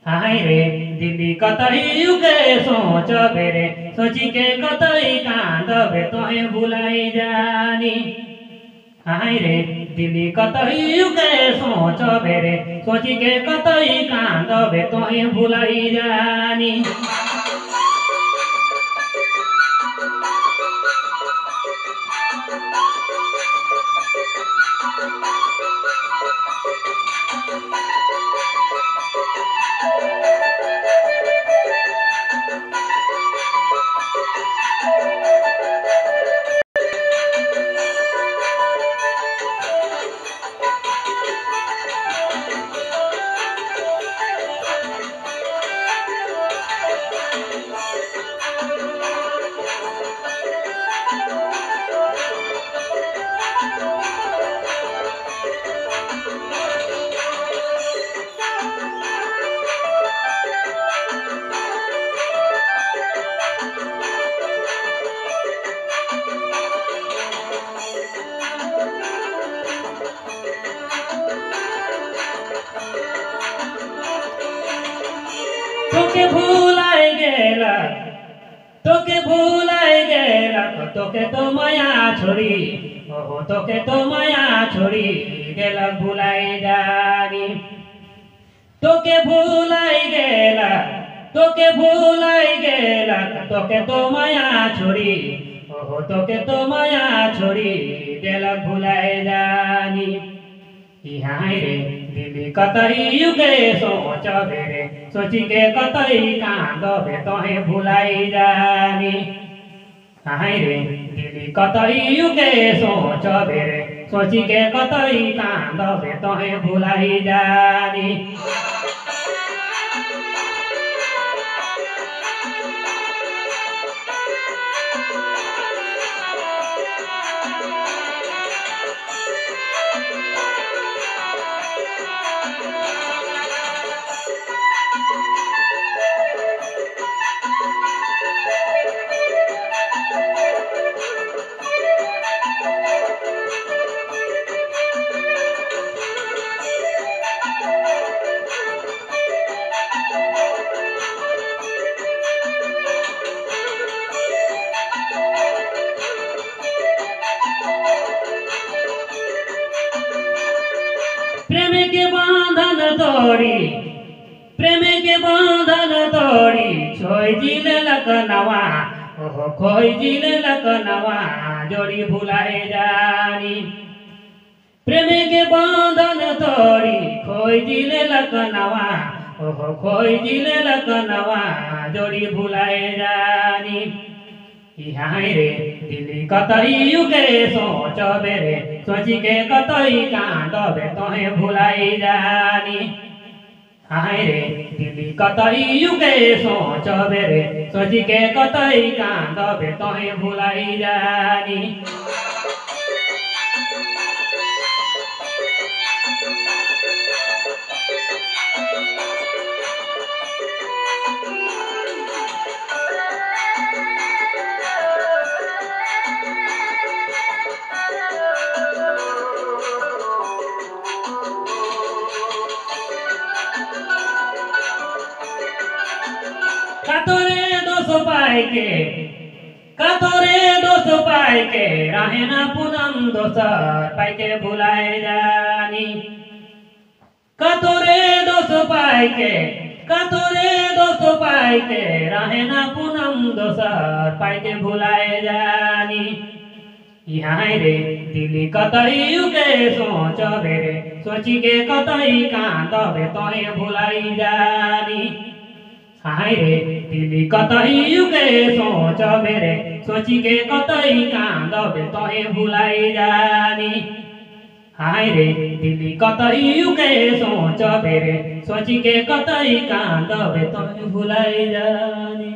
हाय रे दिल्ली कतई के सोच बेरे सोची के कतई कांदबे तोहे भुलाई जानी। हाय रे दिल्ली कतई के सोच बेरे सोची के कतई कांदबे तोहे भुलाई जानी। तोके भुलाई गेला तोके भुलाई गेला तोके तो माया छोड़ी ओहो तोके तो माया छोड़ी गेला भुलाई जानी। तोके भुलाई गेला तोके भुलाई गेला तोके तो माया छोड़ी ओहो तोके तो माया छोड़ी गेला भुलाई जानी। हाय रे दिल्ली कतई के सोच बेरे सोची के कतई कांदबे तोहे भुलाई जानी। हाय रे दिल्ली कतई के सोच बेरे सोची के कतई कांदबे तोहे भुलाई जानी। प्रेम के बांधन तोड़ी प्रेम के बांधन तोड़ी छोई जिल लखनवा ओहो खोई जिल लखनवा जोड़ी भुलाए जानी। प्रेम के बांधन तोड़ी खोई जिल लखनवा ओहो खोई जिल लखनवा जोड़ी भुलाए जानी। हाय रे दिल्ली कतई के सोच बेरे सोची के कतई कांदबे तोहे भुलाई जानी। हाय रे दिल्ली कतई के सोच बेरे सोची के कतई कांदबे तोहे भुलाई जानी। कातोरे दोष पाए के रहे ना पूनम दोसर पाए के भुलाए जानी। कातोरे दोष पाए के रहे ना पूनम दोसर पाए के भुलाए जानी। हाय रे दिल्ली कतई के सोच बेरे सोची के कतई कांदबे तोहे भुलाई जानी। हाय रे दिल्ली कतई के सोच बेरे सोची के कतई कांदबे तोहे भुलाई जानी। हाय रे दिल्ली कतई के सोच बेरे सोची के कतई कांदबे तोहे भुलाई जानी।